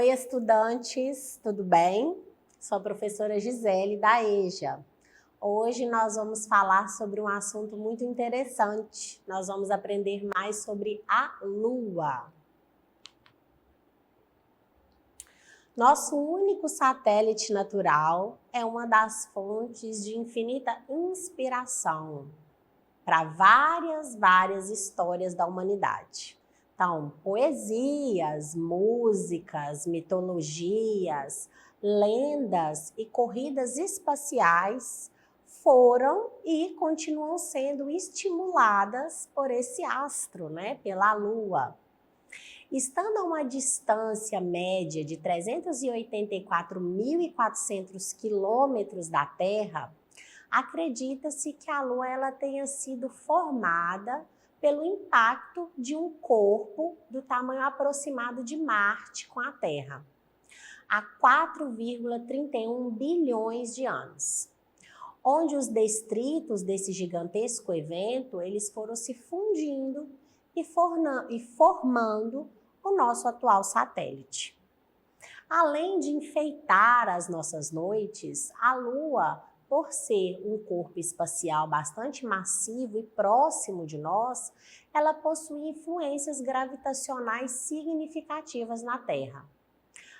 Oi, estudantes, tudo bem? Sou a professora Gisele, da EJA. Hoje nós vamos falar sobre um assunto muito interessante. Nós vamos aprender mais sobre a Lua. Nosso único satélite natural é uma das fontes de infinita inspiração para várias histórias da humanidade. Então, poesias, músicas, mitologias, lendas e corridas espaciais foram e continuam sendo estimuladas por esse astro, né? Pela Lua. Estando a uma distância média de 384.400 quilômetros da Terra, acredita-se que a Lua ela tenha sido formada pelo impacto de um corpo do tamanho aproximado de Marte com a Terra, há 4,31 bilhões de anos, onde os detritos desse gigantesco evento eles foram se fundindo e formando o nosso atual satélite. Além de enfeitar as nossas noites, a Lua, por ser um corpo espacial bastante massivo e próximo de nós, ela possui influências gravitacionais significativas na Terra,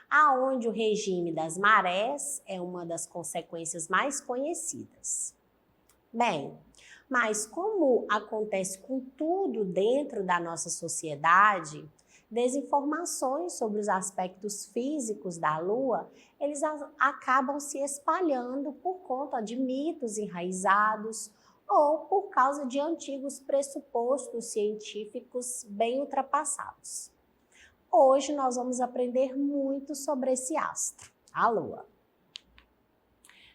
aonde o regime das marés é uma das consequências mais conhecidas. Bem, mas como acontece com tudo dentro da nossa sociedade, desinformações sobre os aspectos físicos da Lua, eles acabam se espalhando por conta de mitos enraizados ou por causa de antigos pressupostos científicos bem ultrapassados. Hoje nós vamos aprender muito sobre esse astro, a Lua.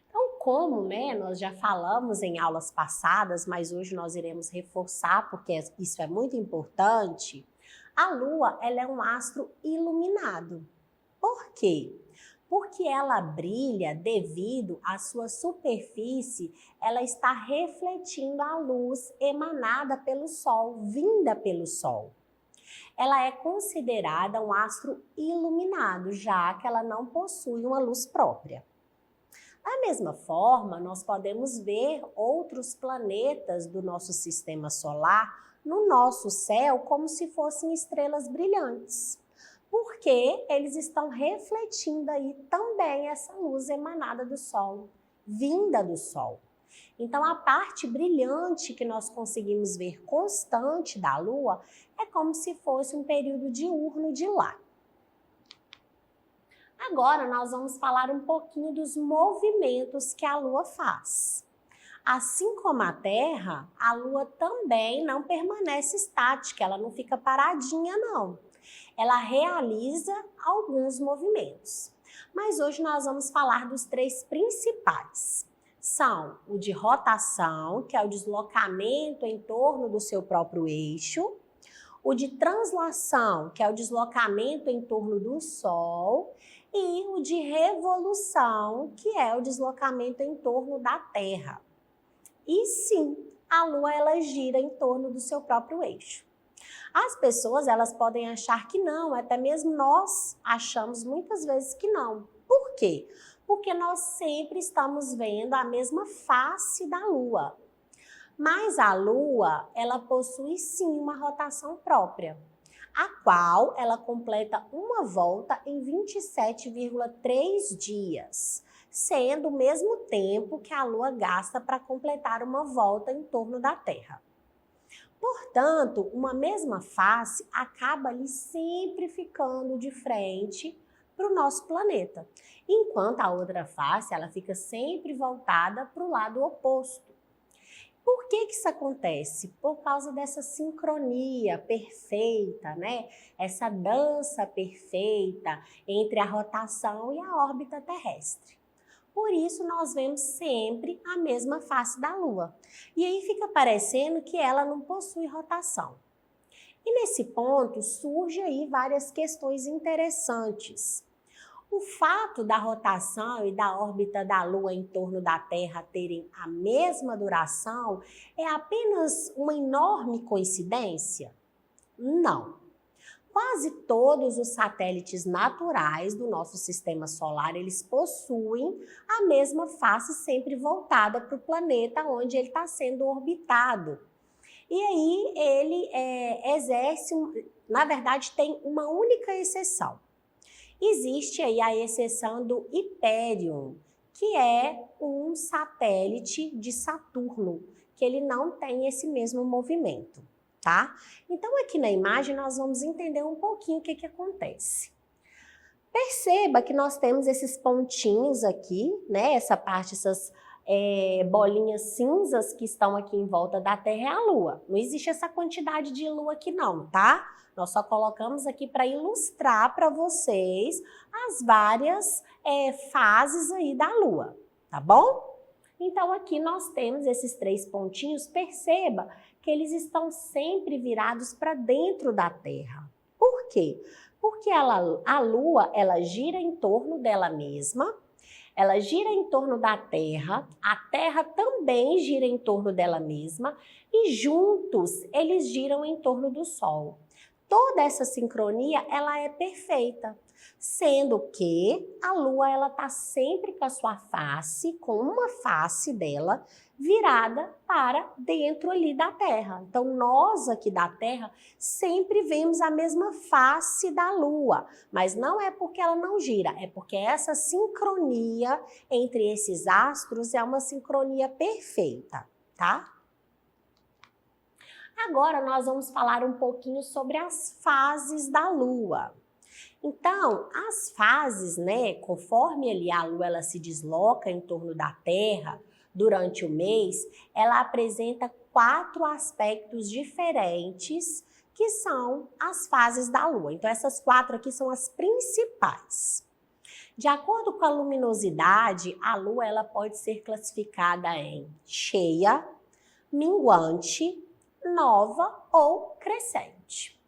Então, como nós já falamos em aulas passadas, mas hoje nós iremos reforçar porque isso é muito importante, a Lua ela é um astro iluminado. Por quê? Porque ela brilha devido à sua superfície, ela está refletindo a luz emanada pelo Sol, vinda pelo Sol. Ela é considerada um astro iluminado, já que ela não possui uma luz própria. Da mesma forma, nós podemos ver outros planetas do nosso sistema solar no nosso céu como se fossem estrelas brilhantes, porque eles estão refletindo aí também essa luz emanada do Sol, vinda do Sol. Então, a parte brilhante que nós conseguimos ver constante da Lua é como se fosse um período diurno de lá. Agora, nós vamos falar um pouquinho dos movimentos que a Lua faz. Assim como a Terra, a Lua também não permanece estática, ela não fica paradinha, não. Ela realiza alguns movimentos. Mas hoje nós vamos falar dos três principais. São o de rotação, que é o deslocamento em torno do seu próprio eixo, o de translação, que é o deslocamento em torno do Sol, e o de revolução, que é o deslocamento em torno da Terra. E sim, a Lua ela gira em torno do seu próprio eixo. As pessoas elas podem achar que não, até mesmo nós achamos muitas vezes que não. Por quê? Porque nós sempre estamos vendo a mesma face da Lua. Mas a Lua, ela possui sim uma rotação própria, a qual ela completa uma volta em 27,3 dias, sendo o mesmo tempo que a Lua gasta para completar uma volta em torno da Terra. Portanto, uma mesma face acaba ali sempre ficando de frente para o nosso planeta, enquanto a outra face ela fica sempre voltada para o lado oposto. Por que isso acontece? Por causa dessa sincronia perfeita, né? Essa dança perfeita entre a rotação e a órbita terrestre. Por isso, nós vemos sempre a mesma face da Lua. E aí fica parecendo que ela não possui rotação. E nesse ponto, surge aí várias questões interessantes. O fato da rotação e da órbita da Lua em torno da Terra terem a mesma duração é apenas uma enorme coincidência? Não. Quase todos os satélites naturais do nosso sistema solar, eles possuem a mesma face sempre voltada para o planeta onde ele está sendo orbitado. E aí ele exerce, na verdade, tem uma única exceção. Existe aí a exceção do Hyperion, que é um satélite de Saturno, que ele não tem esse mesmo movimento. Tá? Então, aqui na imagem, nós vamos entender um pouquinho o que acontece. Perceba que nós temos esses pontinhos aqui, né? Essa parte, essas bolinhas cinzas que estão aqui em volta da Terra é a Lua. Não existe essa quantidade de Lua aqui não, tá? Nós só colocamos aqui para ilustrar para vocês as várias fases aí da Lua, tá bom? Então, aqui nós temos esses 3 pontinhos. Perceba que eles estão sempre virados para dentro da Terra. Por quê? Porque a Lua, ela gira em torno dela mesma, ela gira em torno da Terra, a Terra também gira em torno dela mesma e juntos eles giram em torno do Sol. Toda essa sincronia, ela é perfeita, sendo que a Lua, ela está sempre com a sua face, com uma face dela, virada para dentro ali da Terra. Então, nós aqui da Terra sempre vemos a mesma face da Lua, mas não é porque ela não gira, é porque essa sincronia entre esses astros é uma sincronia perfeita, tá? Agora nós vamos falar um pouquinho sobre as fases da Lua. Então, as fases, né, conforme ali a Lua ela se desloca em torno da Terra durante o mês, ela apresenta 4 aspectos diferentes que são as fases da Lua. Então, essas 4 aqui são as principais. De acordo com a luminosidade, a Lua ela pode ser classificada em cheia, minguante, nova ou crescente.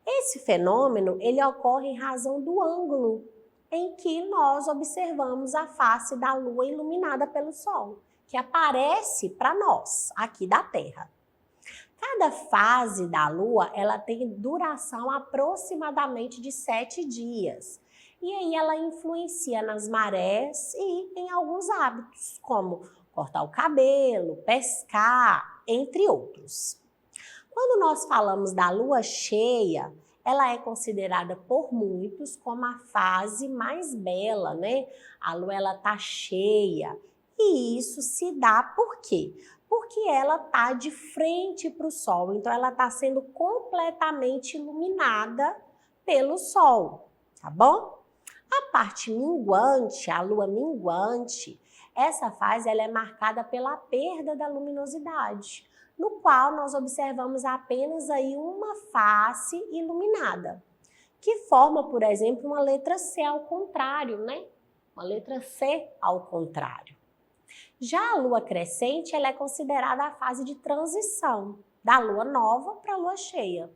Esse fenômeno ele ocorre em razão do ângulo em que nós observamos a face da Lua iluminada pelo Sol, que aparece para nós aqui da Terra. Cada fase da Lua ela tem duração aproximadamente de 7 dias. E aí ela influencia nas marés e em alguns hábitos, como cortar o cabelo, pescar, entre outros. Quando nós falamos da lua cheia, ela é considerada por muitos como a fase mais bela, né? A lua ela tá cheia. E isso se dá por quê? Porque ela tá de frente para o sol, então ela tá sendo completamente iluminada pelo sol, tá bom? A parte minguante, a lua minguante, essa fase ela é marcada pela perda da luminosidade, no qual nós observamos apenas aí uma face iluminada, que forma, por exemplo, uma letra C ao contrário, né? Uma letra C ao contrário. Já a lua crescente, ela é considerada a fase de transição da lua nova para a lua cheia.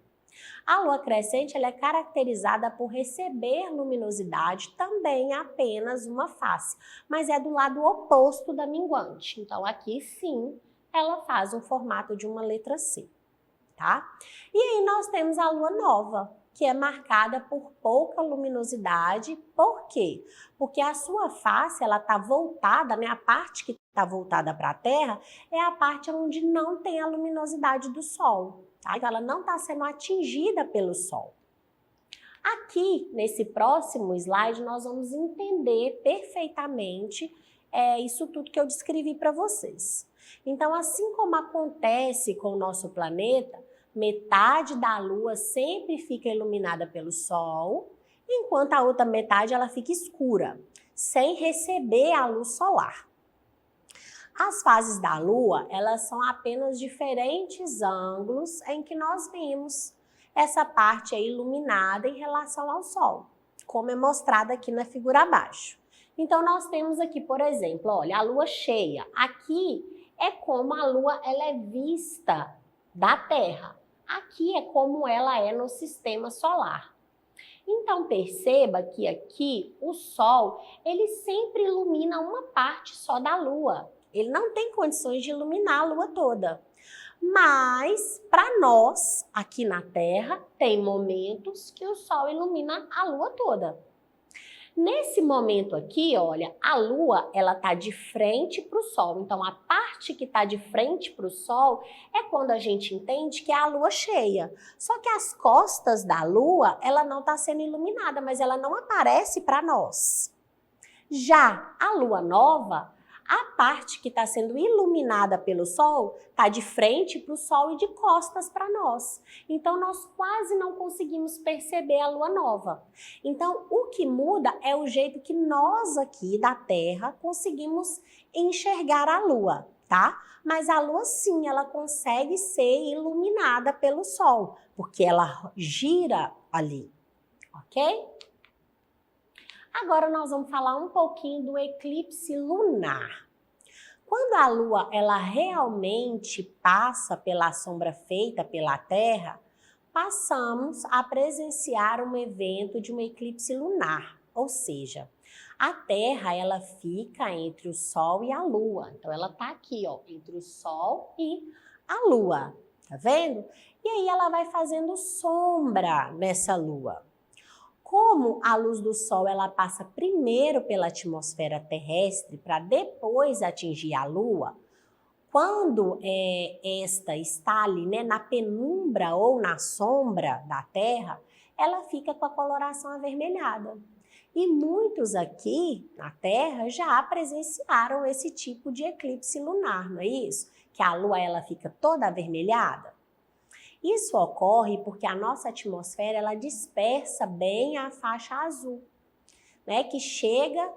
A lua crescente ela é caracterizada por receber luminosidade também apenas uma face, mas é do lado oposto da minguante. Então, aqui sim, ela faz um formato de uma letra C, tá? E aí nós temos a lua nova, que é marcada por pouca luminosidade. Por quê? Porque a sua face, ela tá voltada, né? A parte que está voltada para a Terra é a parte onde não tem a luminosidade do Sol, tá? Então, ela não está sendo atingida pelo Sol. Aqui, nesse próximo slide, nós vamos entender perfeitamente isso tudo que eu descrevi para vocês. Então, assim como acontece com o nosso planeta, metade da Lua sempre fica iluminada pelo Sol, enquanto a outra metade ela fica escura, sem receber a luz solar. As fases da Lua, elas são apenas diferentes ângulos em que nós vemos essa parte aí iluminada em relação ao Sol, como é mostrado aqui na figura abaixo. Então, nós temos aqui, por exemplo, olha, a Lua cheia. Aqui é como a Lua ela é vista da Terra. Aqui é como ela é no sistema solar. Então, perceba que aqui o Sol, ele sempre ilumina uma parte só da Lua. Ele não tem condições de iluminar a Lua toda. Mas, para nós, aqui na Terra, tem momentos que o Sol ilumina a Lua toda. Nesse momento aqui, olha, a Lua, ela tá de frente para o Sol. Então, a parte que tá de frente para o Sol é quando a gente entende que é a Lua cheia. Só que as costas da Lua, ela não tá sendo iluminada, mas ela não aparece para nós. Já a Lua nova, a parte que está sendo iluminada pelo Sol está de frente para o Sol e de costas para nós. Então, nós quase não conseguimos perceber a Lua nova. Então, o que muda é o jeito que nós aqui da Terra conseguimos enxergar a Lua, tá? Mas a Lua, sim, ela consegue ser iluminada pelo Sol, porque ela gira ali, ok? Agora nós vamos falar um pouquinho do eclipse lunar. Quando a Lua ela realmente passa pela sombra feita pela Terra, passamos a presenciar um evento de um eclipse lunar, ou seja, a Terra ela fica entre o Sol e a Lua. Então ela está aqui, ó, entre o Sol e a Lua, tá vendo? E aí ela vai fazendo sombra nessa Lua. Como a luz do Sol ela passa primeiro pela atmosfera terrestre para depois atingir a Lua, quando esta está ali, né, na penumbra ou na sombra da Terra, ela fica com a coloração avermelhada. E muitos aqui na Terra já presenciaram esse tipo de eclipse lunar, não é isso? Que a Lua ela fica toda avermelhada. Isso ocorre porque a nossa atmosfera ela dispersa bem a faixa azul, né, que chega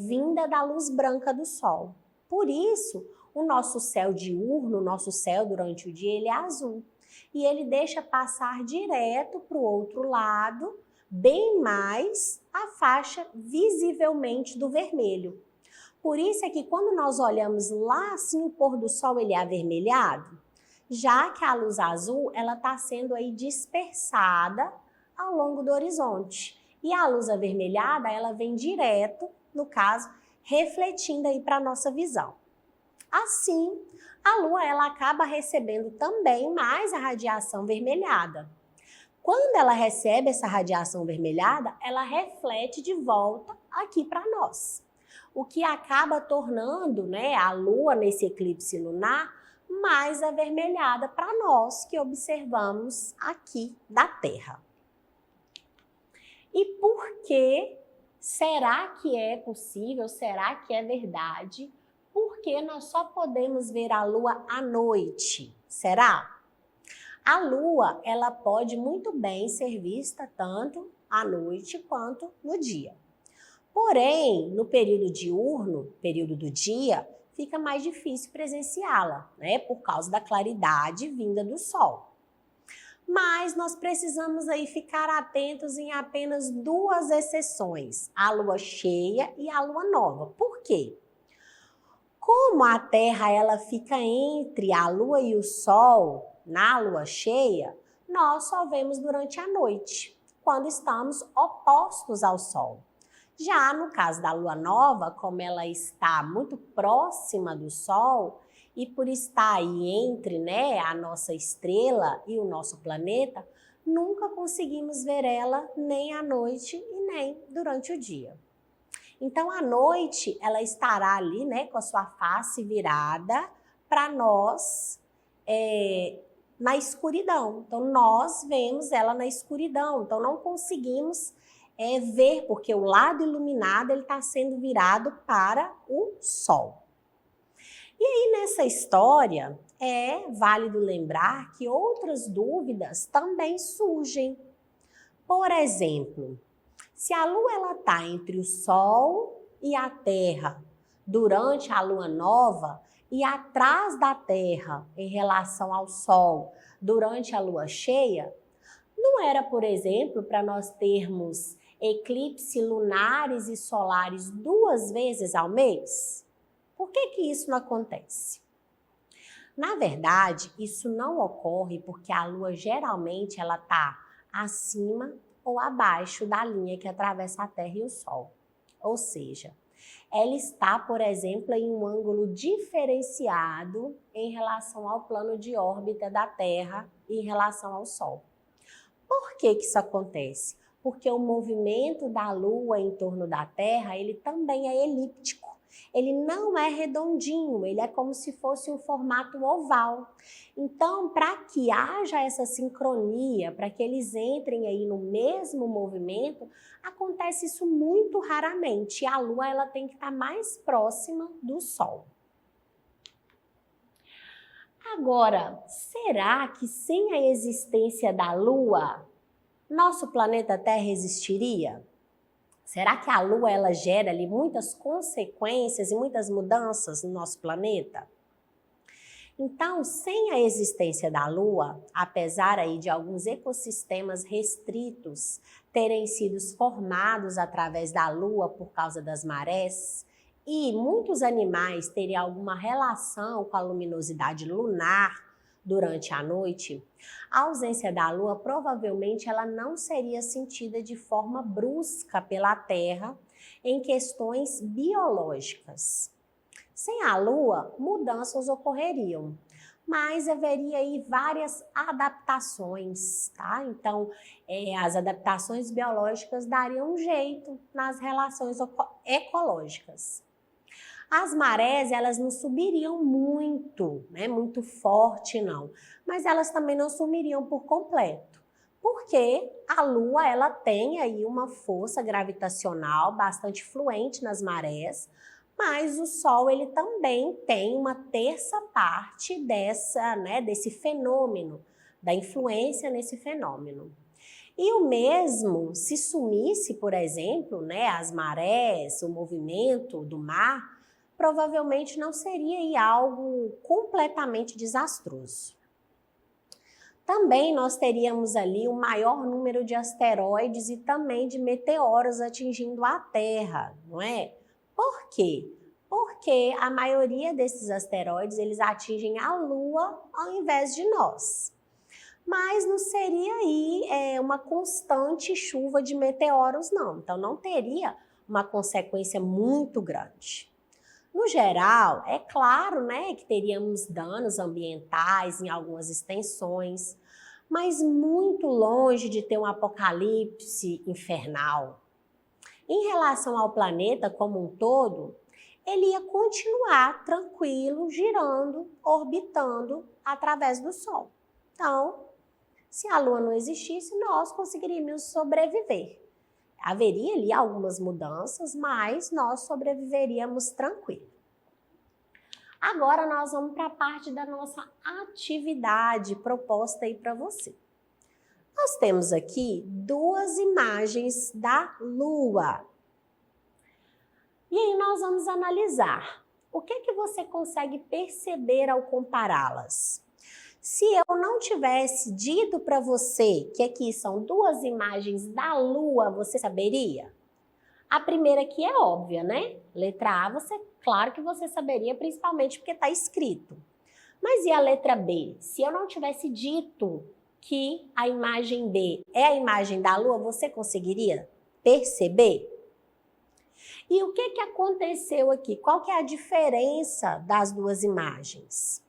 vinda da luz branca do Sol. Por isso, o nosso céu diurno, o nosso céu durante o dia, ele é azul. E ele deixa passar direto para o outro lado, bem mais a faixa visivelmente do vermelho. Por isso é que quando nós olhamos lá assim, o pôr do Sol ele é avermelhado, já que a luz azul ela está sendo aí dispersada ao longo do horizonte. E a luz avermelhada ela vem direto, no caso, refletindo aí para a nossa visão. Assim, a Lua ela acaba recebendo também mais a radiação vermelhada. Quando ela recebe essa radiação vermelhada, ela reflete de volta aqui para nós. O que acaba tornando, né, a Lua nesse eclipse lunar mais avermelhada para nós que observamos aqui da Terra. E por que será que é possível, será que é verdade? Porque nós só podemos ver a Lua à noite, será? A Lua, ela pode muito bem ser vista tanto à noite quanto no dia. Porém, no período diurno, período do dia, fica mais difícil presenciá-la, né? Por causa da claridade vinda do Sol. Mas nós precisamos aí ficar atentos em apenas duas exceções, a Lua cheia e a Lua nova. Por quê? Como a Terra ela fica entre a Lua e o Sol, na Lua cheia, nós só vemos durante a noite, quando estamos opostos ao Sol. Já no caso da Lua nova, como ela está muito próxima do Sol e por estar aí entre, né, a nossa estrela e o nosso planeta, nunca conseguimos ver ela nem à noite e nem durante o dia. Então, à noite, ela estará ali, né, com a sua face virada para nós na escuridão. Então, nós vemos ela na escuridão, então não conseguimos ver, porque o lado iluminado ele está sendo virado para o Sol. E aí, nessa história, é válido lembrar que outras dúvidas também surgem. Por exemplo, se a Lua está entre o Sol e a Terra durante a Lua nova e atrás da Terra em relação ao Sol durante a Lua cheia, não era, por exemplo, para nós termos eclipses lunares e solares 2 vezes ao mês? Por que isso não acontece? Na verdade, isso não ocorre porque a Lua geralmente ela está acima ou abaixo da linha que atravessa a Terra e o Sol. Ou seja, ela está, por exemplo, em um ângulo diferenciado em relação ao plano de órbita da Terra e em relação ao Sol. Por que que isso acontece? Porque o movimento da Lua em torno da Terra, ele também é elíptico. Ele não é redondinho, ele é como se fosse um formato oval. Então, para que haja essa sincronia, para que eles entrem aí no mesmo movimento, acontece isso muito raramente. A Lua ela tem que estar mais próxima do Sol. Agora, será que sem a existência da Lua, nosso planeta Terra existiria? Será que a Lua ela gera ali muitas consequências e muitas mudanças no nosso planeta? Então, sem a existência da Lua, apesar aí de alguns ecossistemas restritos terem sido formados através da Lua por causa das marés, e muitos animais terem alguma relação com a luminosidade lunar durante a noite, a ausência da Lua provavelmente ela não seria sentida de forma brusca pela Terra em questões biológicas. Sem a Lua, mudanças ocorreriam, mas haveria aí várias adaptações, tá? Então, as adaptações biológicas dariam um jeito nas relações ecológicas. As marés, elas não subiriam muito, né? Muito forte, não. Mas elas também não sumiriam por completo. Porque a Lua, ela tem aí uma força gravitacional bastante fluente nas marés, mas o Sol, ele também tem uma terça parte desse fenômeno, da influência nesse fenômeno. E o mesmo, se sumisse, por exemplo, né, as marés, o movimento do mar, provavelmente não seria aí algo completamente desastroso. Também nós teríamos ali o maior número de asteroides e também de meteoros atingindo a Terra, não é? Por quê? Porque a maioria desses asteroides, eles atingem a Lua ao invés de nós. Mas não seria aí uma constante chuva de meteoros, não. Então não teria uma consequência muito grande. No geral, é claro, né, que teríamos danos ambientais em algumas extensões, mas muito longe de ter um apocalipse infernal. Em relação ao planeta como um todo, ele ia continuar tranquilo, girando, orbitando através do Sol. Então, se a Lua não existisse, nós conseguiríamos sobreviver. Haveria ali algumas mudanças, mas nós sobreviveríamos tranquilo. Agora nós vamos para a parte da nossa atividade proposta aí para você. Nós temos aqui duas imagens da Lua. E aí nós vamos analisar o que você consegue perceber ao compará-las. Se eu não tivesse dito para você que aqui são duas imagens da Lua, você saberia? A primeira aqui é óbvia, né? Letra A, claro que você saberia, principalmente porque está escrito. Mas e a letra B? Se eu não tivesse dito que a imagem B é a imagem da Lua, você conseguiria perceber? E o que aconteceu aqui? Qual que é a diferença das duas imagens?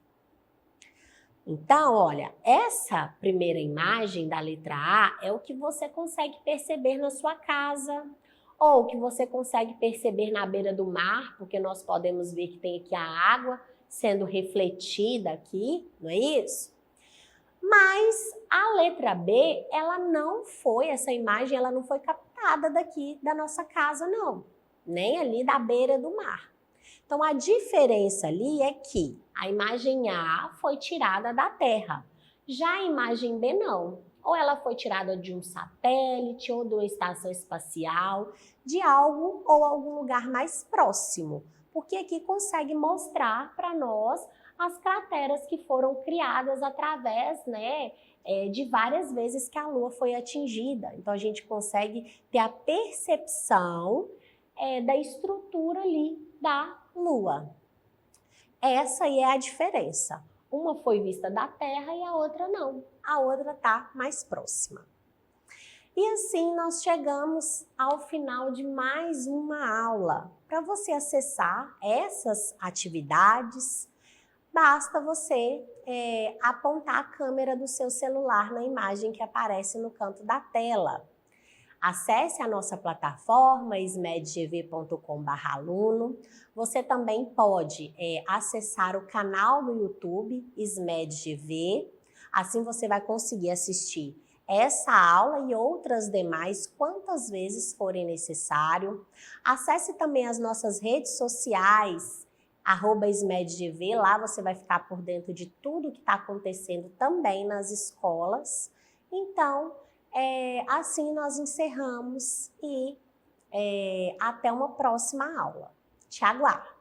Então, olha, essa primeira imagem da letra A é o que você consegue perceber na sua casa, ou que você consegue perceber na beira do mar, porque nós podemos ver que tem aqui a água sendo refletida aqui, não é isso? Mas a letra B, essa imagem ela não foi captada daqui da nossa casa, não, nem ali da beira do mar. Então, a diferença ali é que a imagem A foi tirada da Terra, já a imagem B não. Ou ela foi tirada de um satélite, ou de uma estação espacial, de algo ou algum lugar mais próximo, porque aqui consegue mostrar para nós as crateras que foram criadas através, de várias vezes que a Lua foi atingida. Então, a gente consegue ter a percepção da estrutura ali da Lua. Essa aí é a diferença. Uma foi vista da Terra e a outra não. A outra está mais próxima. E assim nós chegamos ao final de mais uma aula. Para você acessar essas atividades, basta você apontar a câmera do seu celular na imagem que aparece no canto da tela. Acesse a nossa plataforma smedgv.com/aluno. Você também pode acessar o canal do YouTube SMEDGV. Assim você vai conseguir assistir essa aula e outras demais quantas vezes forem necessário. Acesse também as nossas redes sociais, @SMEDGV. Lá você vai ficar por dentro de tudo que está acontecendo também nas escolas. Então, assim nós encerramos e até uma próxima aula. Te aguardo!